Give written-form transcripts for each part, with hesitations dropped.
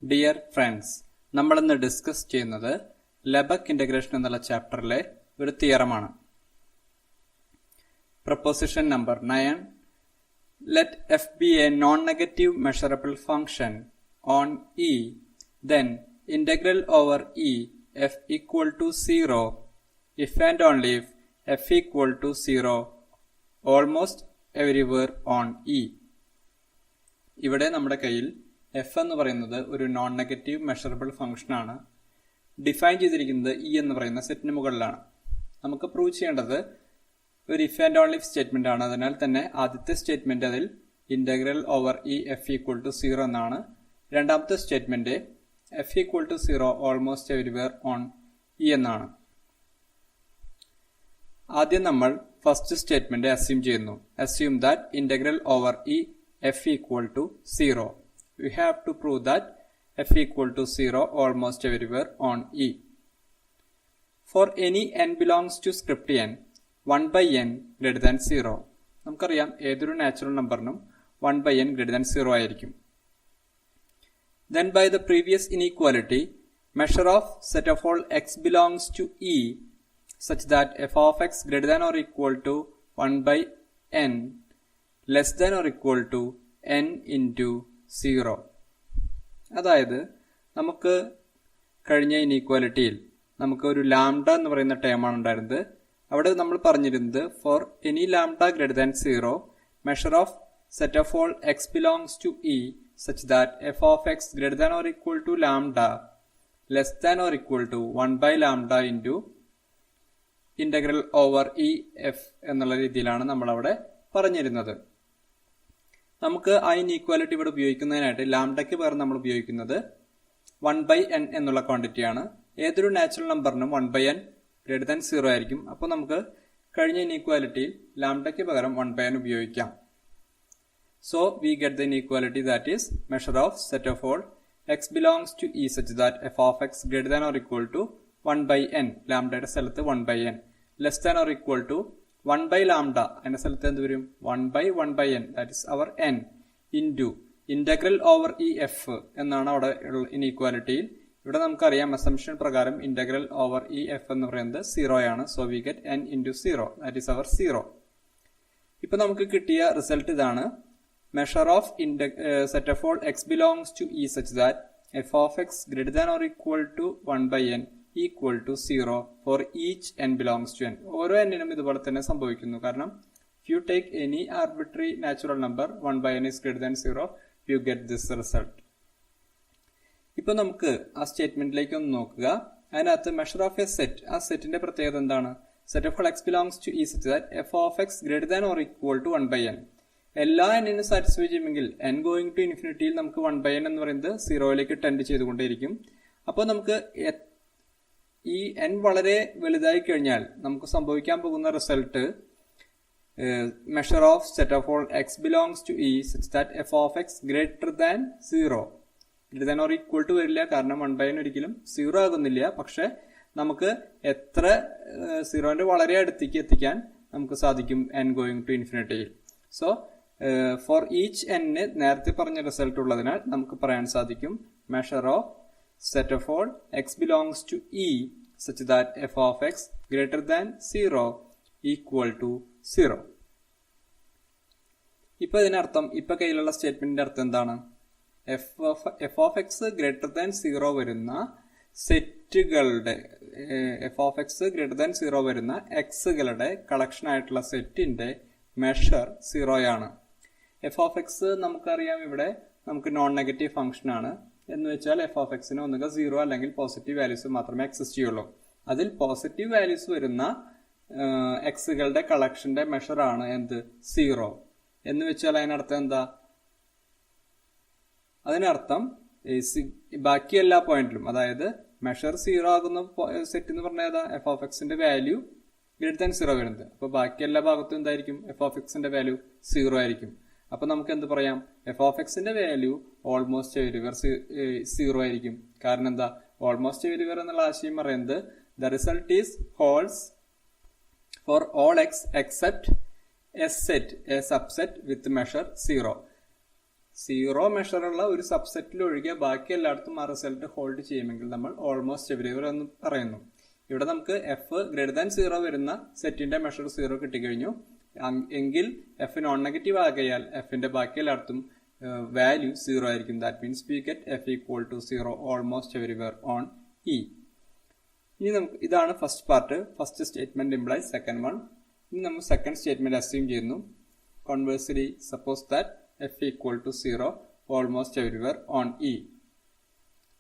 Dear friends, നമ്മളിന്ന് discuss ചെയ്യുന്നത് ലെബക് integration എന്നുള്ള ചാപ്റ്ററിലെ ഒരു തിയറമാണ്. Proposition number 9. Let f be a non negative measurable function on E, then integral over e f equal to 0 if and only if f equal to 0 almost everywhere on e. ഇവിടെ നമ്മുടെ കയ്യിൽ F എന്ന് പറയുന്നത് ഒരു non negative measurable function ആണ്. Define ചെയ്തിരിക്കുന്നത് E എന്ന് പറയുന്ന സെറ്റിന് മുകളിലാണ്. നമുക്ക് പ്രൂവ് ചെയ്യേണ്ടത് ഒരു if and only if statement ആണ്. അതിനാൽ തന്നെ ആദ്യത്തെ സ്റ്റേറ്റ്മെന്റ് അതിൽ integral over E F equal to 0 എന്നാണ്. രണ്ടാമത്തെ statement F equal to 0 almost everywhere on E എന്നാണ്. ആദ്യം നമ്മൾ ഫസ്റ്റ് സ്റ്റേറ്റ്മെന്റ് അസ്യൂം ചെയ്യുന്നു. Assume that integral over E F equal to 0. We have to prove that f equal to 0 almost everywhere on E. For any n belongs to script n, 1 by n greater than 0. നമുക്കറിയാം ഏതൊരു natural നമ്പറിനും 1 by n greater than 0 ആയിരിക്കും. Then by the previous inequality, measure of set of all x belongs to E such that f of x greater than or equal to 1 by n less than or equal to n into 0. അതായത് നമുക്ക് കഴിഞ്ഞ ഇനീക്വാലിറ്റിയിൽ നമുക്ക് ഒരു lambda എന്ന് പറയുന്ന ടേമാണ് ഉണ്ടായിരുന്നത്. അവിടെ നമ്മൾ പറഞ്ഞിരുന്നത് for any lambda greater than 0 measure of set of all X belongs to E such that F of X greater than or equal to lambda less than or equal to 1 by lambda into integral over E F എന്നുള്ള രീതിയിലാണ് നമ്മളവിടെ പറഞ്ഞിരുന്നത്. നമുക്ക് ആ inequality ഇവിടെ ഉപയോഗിക്കുന്നതിനായിട്ട് ലാംഡയ്ക്ക് പകരം നമ്മൾ ഉപയോഗിക്കുന്നത് 1 ബൈ എൻ എന്നുള്ള ക്വാണ്ടിറ്റിയാണ്. ഏതൊരു നാച്ചുറൽ നമ്പറിനും 1 ബൈ എൻ ഗ്രേറ്റർ ദാൻ 0 ആയിരിക്കും. അപ്പോൾ നമുക്ക് കഴിഞ്ഞ ഇനീക്വാലിറ്റിയിൽ ലാംഡയ്ക്ക് പകരം 1 ബൈ എൻ ഉപയോഗിക്കാം. So we get the inequality that is measure of set of all X belongs to E such that F of X greater than or equal to 1 by n, ലാംഡയുടെ സ്ഥലത്ത് 1 by n, less than or equal to 1 by lambda, അതിന്റെ സ്ഥലത്ത് എന്ത് വരും 1 by 1 by n, that is our n, into integral over E f എന്നാണ് അവിടെ ഇനീക്വാലിറ്റിയിൽ. ഇവിടെ നമുക്കറിയാം അസംഷൻ പ്രകാരം ഇന്റഗ്രൽ ഓവർ ഇ എഫ് എന്ന് പറയുന്നത് 0 ആണ്. So we get n into 0, that is our 0. ഇപ്പൊ നമുക്ക് കിട്ടിയ റിസൾട്ട് ഇതാണ്. Measure of set of all X belongs to E such that F of X greater than or equal to 1 by n equal to 0 for each n belongs to N. ഓരോ എന്നിനും ഇതുപോലെ തന്നെ സംഭവിക്കുന്നു. കാരണം if you take any arbitrary natural number 1 by n is greater than 0, you get this result. ഇപ്പൊ നമുക്ക് ആ സ്റ്റേറ്റ്മെന്റിലേക്ക് ഒന്ന് നോക്കുക. അതിനകത്ത് മെഷർ ഓഫ് എ സെറ്റ്, ആ സെറ്റിന്റെ പ്രത്യേകത എന്താണ്? Set of all X belongs to E such that F of X greater than or equal to 1 by n. എല്ലാ എന്നിനും സാറ്റിസ്ഫൈ ചെയ്യുമെങ്കിൽ എൻ ഗോയിങ് ടു ഇൻഫിനിറ്റിയിൽ നമുക്ക് 1 ബൈ എൻ എന്ന് പറയുന്നത് 0യിലേക്ക് ടെൻഡ് ചെയ്തുകൊണ്ടേയിരിക്കും. അപ്പോൾ നമുക്ക് ഈ എൻ വളരെ വലുതായി കഴിഞ്ഞാൽ നമുക്ക് സംഭവിക്കാൻ പോകുന്ന result measure of set of all x belongs to E such that f of x greater than 0 greater than or equal to വരില്ല. കാരണം 1 by n ഒരിക്കലും 0 ആകുന്നില്ല. പക്ഷെ നമുക്ക് എത്ര 0ന്റെ വളരെ അടുത്തേക്ക് എത്തിക്കാൻ നമുക്ക് സാധിക്കും n going to infinity. So for each n നേരത്തെ പറഞ്ഞ റിസൾട്ട് ഉള്ളതിനാൽ നമുക്ക് പറയാൻ സാധിക്കും measure of set of all x belongs to E such that f of x greater than 0 equal to 0. ഇപ്പൊ ഇതിനർത്ഥം, ഇപ്പൊ കയ്യിലുള്ള സ്റ്റേറ്റ്മെന്റിന്റെ അർത്ഥം എന്താണ്? F of X greater than 0 വരുന്ന സെറ്റുകളുടെ, f of X greater than 0 വരുന്ന എക്സുകളുടെ കളക്ഷൻ ആയിട്ടുള്ള സെറ്റിന്റെ മെഷർ 0 ആണ്. എഫ് ഓഫ് എക്സ് നമുക്കറിയാം ഇവിടെ നമുക്ക് നോൺ നെഗറ്റീവ് ഫംഗ്ഷൻ ആണ്. എന്ന് വെച്ചാൽ എഫ് ഓഫ് എക്സിന് ഒന്നുകിൽ 0 അല്ലെങ്കിൽ പോസിറ്റീവ് വാല്യൂസ് മാത്രമേ എക്സിസ്റ്റ് ചെയ്യുള്ളൂ. അതിൽ പോസിറ്റീവ് വാല്യൂസ് വരുന്ന എക്സുകളുടെ കളക്ഷന്റെ മെഷർ ആണ് എന്ത്? 0 എന്ന് വെച്ചാൽ അതിനർത്ഥം എന്താ? അതിനർത്ഥം ബാക്കി എല്ലാ പോയിന്റിലും, അതായത് മെഷർ 0 ആകുന്ന സെറ്റ് എന്ന് പറഞ്ഞാൽ എഫ് ഓഫ് എക്സിന്റെ വാല്യൂ ഗ്രേറ്റർ ദാൻ 0 വരുന്നത്. അപ്പൊ ബാക്കി എല്ലാ ഭാഗത്തും എന്തായിരിക്കും? എഫ് ഓഫ് എക്സിന്റെ വാല്യൂ 0 ആയിരിക്കും. അപ്പൊ നമുക്ക് എന്ത് പറയാം? എഫ് ഓഫ് എക്സിന്റെ വാല്യൂ ഓൾമോസ്റ്റ് എവരിവെയർ 0 ആയിരിക്കും. കാരണം എന്താ? ഓൾമോസ്റ്റ് എവരിവെയർ എന്നുള്ള ആശയം പറയുന്നത് the result is holds for all x except a set, a subset with measure 0. Zero മെഷറുള്ള ഒരു സബ്സെറ്റിൽ ഒഴികെ ബാക്കി എല്ലായിടത്തും ആ റിസൾട്ട് ഹോൾഡ് ചെയ്യുമെങ്കിൽ നമ്മൾ ഓൾമോസ്റ്റ് എവരിവർ എന്ന് പറയുന്നു. ഇവിടെ നമുക്ക് എഫ് ഗ്രേറ്റർ ദാൻ 0 വരുന്ന സെറ്റിന്റെ മെഷർ 0 കിട്ടിക്കഴിഞ്ഞു എങ്കിൽ എഫ് നോൺ നെഗറ്റീവ് ആകയാൽ എഫിന്റെ ബാക്കി എല്ലായിടത്തും വാല്യൂ 0 ആയിരിക്കും. That means we get f equal to 0 almost everywhere on E. ഇനി നമുക്ക് ഇതാണ് first part. First statement implies second one. ഇനി നമ്മൾ സെക്കൻഡ് സ്റ്റേറ്റ്മെന്റ് അസ്യൂം ചെയ്യുന്നു. Conversely, suppose that f equal to 0 almost everywhere on E.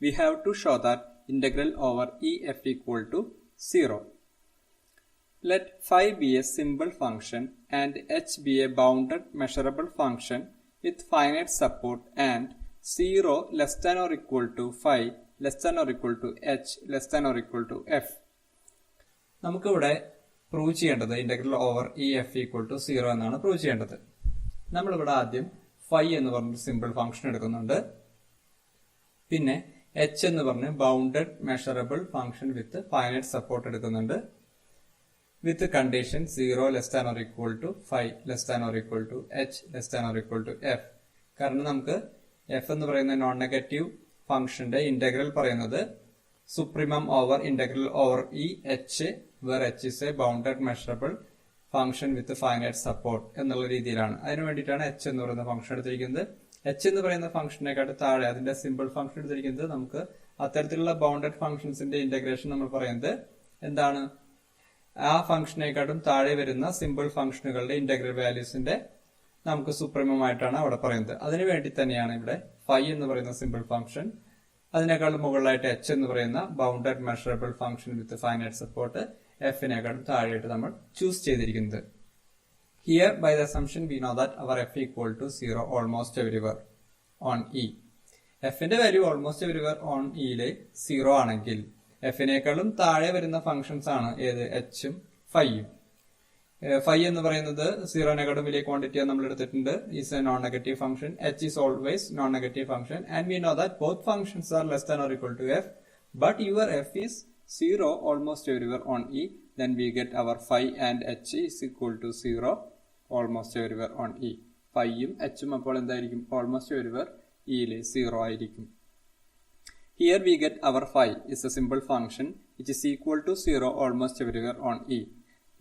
We have to show that integral over E f equal to 0. Let phi be a simple function and h be a bounded measurable function with finite support and 0 less than or equal to phi less than or equal to h less than or equal to f. നമുക്കിവിടെ prove ചെയ്യേണ്ടത് integral over E F equal to 0 എന്നാണ് prove ചെയ്യേണ്ടത്. നമ്മളിവിടെ ആദ്യം phi എന്ന് പറഞ്ഞൊരു simple function എടുക്കുന്നുണ്ട്. പിന്നെ എച്ച് എന്ന് പറഞ്ഞ് bounded measurable function with finite support എടുക്കുന്നുണ്ട്. With condition 0 less than or equal to phi less than or equal to h less than or equal to f. കാരണം നമുക്ക് എഫ് എന്ന് പറയുന്ന നോൺ നെഗറ്റീവ് ഫംഗ്ഷന്റെ ഇന്റഗ്രൽ പറയുന്നത് supremum over integral over E h where h is a bounded measurable function with finite support എന്നുള്ള രീതിയിലാണ്. അതിനു വേണ്ടിയിട്ടാണ് h എന്ന് പറയുന്ന ഫംഗ്ഷൻ എടുത്തിരിക്കുന്നത്. h എന്ന് പറയുന്ന ഫംഗ്ഷനെക്കാട്ട് താഴെ അതിന്റെ സിമ്പിൾ ഫംഗ്ഷൻ എടുത്തിരിക്കുന്നത്. നമുക്ക് അത്തരത്തിലുള്ള ബൗണ്ടഡ് ഫംഗ്ഷൻസിന്റെ ഇന്റഗ്രേഷൻ നമ്മൾ പറയുന്നത് എന്താണ്, ആ ഫംഗ്ഷനെക്കാട്ടും താഴെ വരുന്ന സിമ്പിൾ ഫംഗ്ഷനുകളുടെ ഇന്റഗ്രൽ വാല്യൂസിന്റെ നമുക്ക് സുപ്രീമം ആയിട്ടാണ് അവിടെ പറയുന്നത്. അതിനു വേണ്ടി തന്നെയാണ് ഇവിടെ ഫൈ എന്ന് പറയുന്ന സിമ്പിൾ ഫംഗ്ഷൻ, അതിനേക്കാൾ മുകളിലായിട്ട് h എന്ന് പറയുന്ന bounded measurable function with finite support എഫിനേക്കാളും താഴെയായിട്ട് നമ്മൾ ചൂസ് ചെയ്തിരിക്കുന്നത്. Here by the assumption we know that our f equal to 0 almost everywhere on E. എഫിന്റെ വാല്യൂ ഓൾമോസ്റ്റ് എവരിവർ ഓൺ ഇയിലെ 0 ആണെങ്കിൽ എഫിനേക്കാളും താഴെ വരുന്ന ഫംഗ്ഷൻസ് ആണ് ഏത്, എച്ചും ഫൈയും. ഫൈ എന്ന് പറയുന്നത് 0നേക്കാളും വലിയ ക്വാണ്ടിറ്റി നമ്മൾ എടുത്തിട്ടുണ്ട്. Is a non negative function. H is always non negative function and we know that both functions are less than or equal to f. But your f is 0 almost everywhere on E, then we get our phi and h is equal to 0 almost everywhere on E. Phi യും h ഉം അപ്പോൾ എന്തായിരിക്കും, almost everywhere E യിലെ 0 ആയിരിക്കും. Here we get our phi is a simple function which is equal to 0 almost everywhere on E.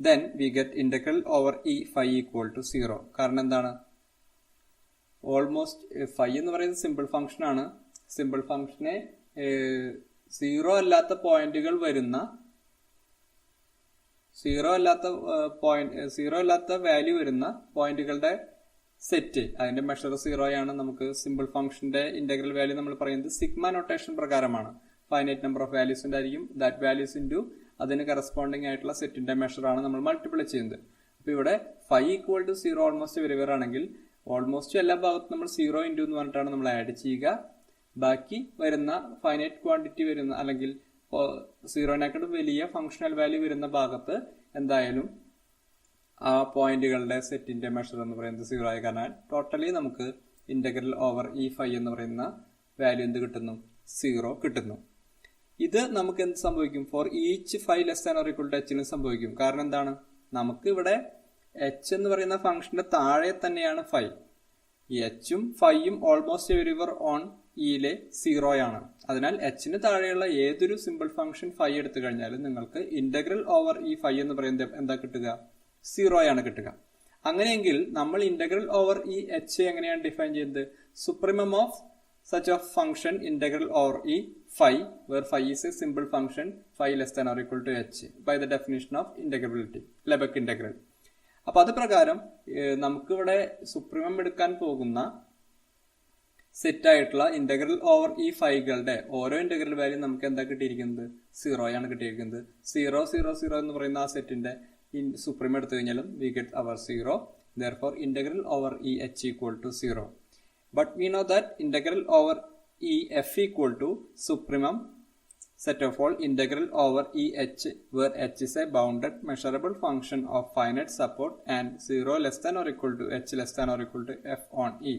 Then we get integral over E phi equal to 0. കാരണം എന്താണ്, almost phi എന്ന് പറയുന്നത് simple function ആണ്. Simple ഫംഗ്ഷനെ 0 അല്ലാത്ത പോയിന്റുകൾ വരുന്ന 0 അല്ലാത്ത വാല്യൂ വരുന്ന പോയിന്റുകളുടെ സെറ്റ്, അതിന്റെ മെഷർ 0 ആണ്. നമുക്ക് സിമ്പിൾ ഫംഗ്ഷന്റെ ഇന്റഗ്രൽ വാല്യൂ നമ്മൾ പറയുന്നത് സിഗ്മ നൊട്ടേഷൻ പ്രകാരമാണ്. ഫൈനൈറ്റ് നമ്പർ ഓഫ് വാല്യൂസ് ഉണ്ടായിരിക്കും. ദാറ്റ് വാല്യൂസ് ഇൻറ്റു അതിന് കറസ്പോണ്ടിങ് ആയിട്ടുള്ള സെറ്റിന്റെ മെഷർ ആണ് നമ്മൾ മൾട്ടിപ്ലൈ ചെയ്യുന്നത്. അപ്പൊ ഇവിടെ phi equal to 0 almost everywhere ആണെങ്കിൽ ഓൾമോസ്റ്റ് എല്ലാ ഭാഗത്തും നമ്മൾ 0 ഇൻറ്റു എന്ന് പറഞ്ഞിട്ടാണ് നമ്മൾ ആഡ് ചെയ്യുക. ബാക്കി വരുന്ന ഫൈനൈറ്റ് ക്വാണ്ടിറ്റി വരുന്ന അല്ലെങ്കിൽ 0നേക്കാളും വലിയ ഫംഗ്ഷണൽ വാല്യൂ വരുന്ന ഭാഗത്ത് എന്തായാലും ആ പോയിന്റുകളുടെ സെറ്റിന്റെ മെഷർ എന്ന് പറയുന്നത് 0 ആയി. കാരണം ടോട്ടലി നമുക്ക് ഇന്റഗ്രൽ ഓവർ ഇ ഫൈ എന്ന് പറയുന്ന വാല്യൂ എന്ത് കിട്ടുന്നു, 0 കിട്ടുന്നു. ഇത് നമുക്ക് എന്ത് സംഭവിക്കും, for each phi less than or equal to എച്ചിന് സംഭവിക്കും. കാരണം എന്താണ്, നമുക്ക് ഇവിടെ എച്ച് എന്ന് പറയുന്ന ഫംഗ്ഷന്റെ താഴെ തന്നെയാണ് ഫൈ. ഈ എച്ചും ഫൈയും ഓൾമോസ്റ്റ് എവരിവർ ഓൺ ഇയിലെ 0 ആണ്. അതിനാൽ എച്ചിന് താഴെയുള്ള ഏതൊരു സിമ്പിൾ ഫംഗ്ഷൻ ഫൈ എടുത്തു കഴിഞ്ഞാലും നിങ്ങൾക്ക് ഇന്റഗ്രൽ ഓവർ ഈ ഫൈ എന്ന് പറയുന്നത് എന്താ കിട്ടുക, 0 ആണ് കിട്ടുക. അങ്ങനെയെങ്കിൽ നമ്മൾ ഇന്റഗ്രൽ ഓവർ ഈ എച്ച് എങ്ങനെയാണ് ഡിഫൈൻ ചെയ്യുന്നത്, supremum of such of function integral over E phi where phi is a simple function phi less than or equal to h by the definition of integrability, Lebesgue integral. അപ്പൊ അത് പ്രകാരം നമുക്കിവിടെ supremum എടുക്കാൻ പോകുന്ന set ആയിട്ടുള്ള integral over ഈ ഫൈകളുടെ ഓരോ integral value നമുക്ക് എന്താ കിട്ടിയിരിക്കുന്നത്, 0 ആണ് കിട്ടിയിരിക്കുന്നത്. 0 0 0 എന്ന് പറയുന്ന ആ സെറ്റിന്റെ സുപ്രീം എടുത്തു കഴിഞ്ഞാലും we get our 0. Therefore integral over E h equal to 0. But we know that integral over E f equal to supremum set of all integral over E h where h is a bounded measurable function of finite support and 0 less than or equal to h less than or equal to f on E.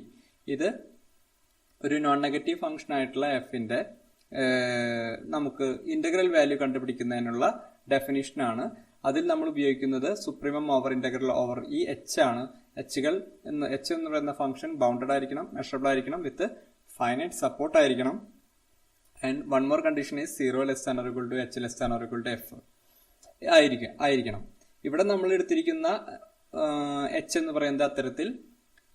ഇത് ഒരു non negative function ആയിട്ടുള്ള എഫിന്റെ നമുക്ക് integral value കണ്ടുപിടിക്കുന്നതിനുള്ള definition ആണ്. അതിൽ നമ്മൾ ഉപയോഗിക്കുന്നത് supremum over integral over E h ആണ്. എച്ച് എന്ന് പറയുന്ന ഫംഗ്ഷൻ ബൗണ്ടഡ് ആയിരിക്കണം, മെഷറബിൾ ആയിരിക്കണം, വിത്ത് ഫൈനൈറ്റ് സപ്പോർട്ട് ആയിരിക്കണം. And one more condition is 0 less than or equal to h less than or equal to f ആയിരിക്കണം. ഇവിടെ നമ്മൾ എടുത്തിരിക്കുന്ന h എന്ന് പറയുന്നത് അത്തരത്തിൽ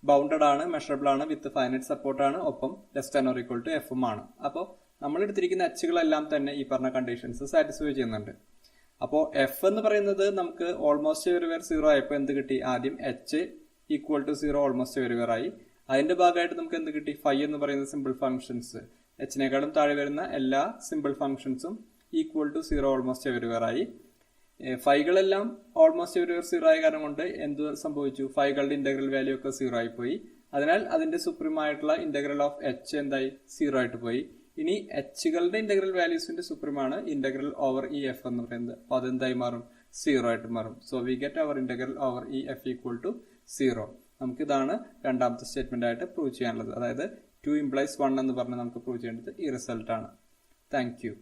ബൗണ്ടഡ് ആണ്, മെഷറബിൾ ആണ്, വിത്ത് ഫൈനൈറ്റ് സപ്പോർട്ട് ആണ്, ഒപ്പം less than or equal to f ആണ്. അപ്പോൾ നമ്മൾ എടുത്തിരിക്കുന്ന എച്ചുകളെല്ലാം തന്നെ ഈ പറഞ്ഞ കണ്ടീഷൻസ് സാറ്റിസ്ഫൈ ചെയ്യുന്നുണ്ട്. അപ്പോൾ എഫ് എന്ന് പറയുന്നത് നമുക്ക് ഓൾമോസ്റ്റ് എവരിവെയർ 0 ആയപ്പോൾ എന്ത് കിട്ടി? ആദ്യം h equal to 0 almost everywhere ആയി. അതിന്റെ ഭാഗമായിട്ട് നമുക്ക് എന്ത് കിട്ടി? ഫൈ എന്ന് പറയുന്ന സിമ്പിൾ ഫംഗ്ഷൻസ്, എച്ചിനേക്കാളും താഴെ വരുന്ന എല്ലാ സിമ്പിൾ ഫംഗ്ഷൻസും ഈക്വൽ ടു 0 ഓൾമോസ്റ്റ് എവരിവെയർ ആയി. ഫൈകളെല്ലാം ഓൾമോസ്റ്റ് എവരിവെയർ 0 ആയ കാരണം കൊണ്ട് എന്ത് സംഭവിച്ചു? ഫൈകളുടെ ഇന്റഗ്രൽ വാല്യൂ ഒക്കെ 0 ആയി പോയി. അതിനാൽ അതിന്റെ സുപ്രീം ആയിട്ടുള്ള ഇന്റഗ്രൽ ഓഫ് h എന്തായി? 0 ആയിട്ട് പോയി. ഇനി എച്ചുകളുടെ ഇന്റഗ്രൽ വാല്യൂസിന്റെ സുപ്രീം ആണ് ഇന്റഗ്രൽ ഓവർ ഈ എഫ് എന്ന് പറയുന്നത്. അപ്പൊ അതെന്തായി മാറും? 0 ആയിട്ട് മാറും. So we get our integral over E f equal to 0. നമുക്ക് ഇതാണ് രണ്ടാമത്തെ സ്റ്റേറ്റ്മെന്റ് ആയിട്ട് പ്രൂവ് ചെയ്യാനുള്ളത്. അതായത് 2 implies 1 എന്ന് പറഞ്ഞ് നമുക്ക് പ്രൂവ് ചെയ്യേണ്ടത് ഈ റിസൾട്ട് ആണ്. Thank you.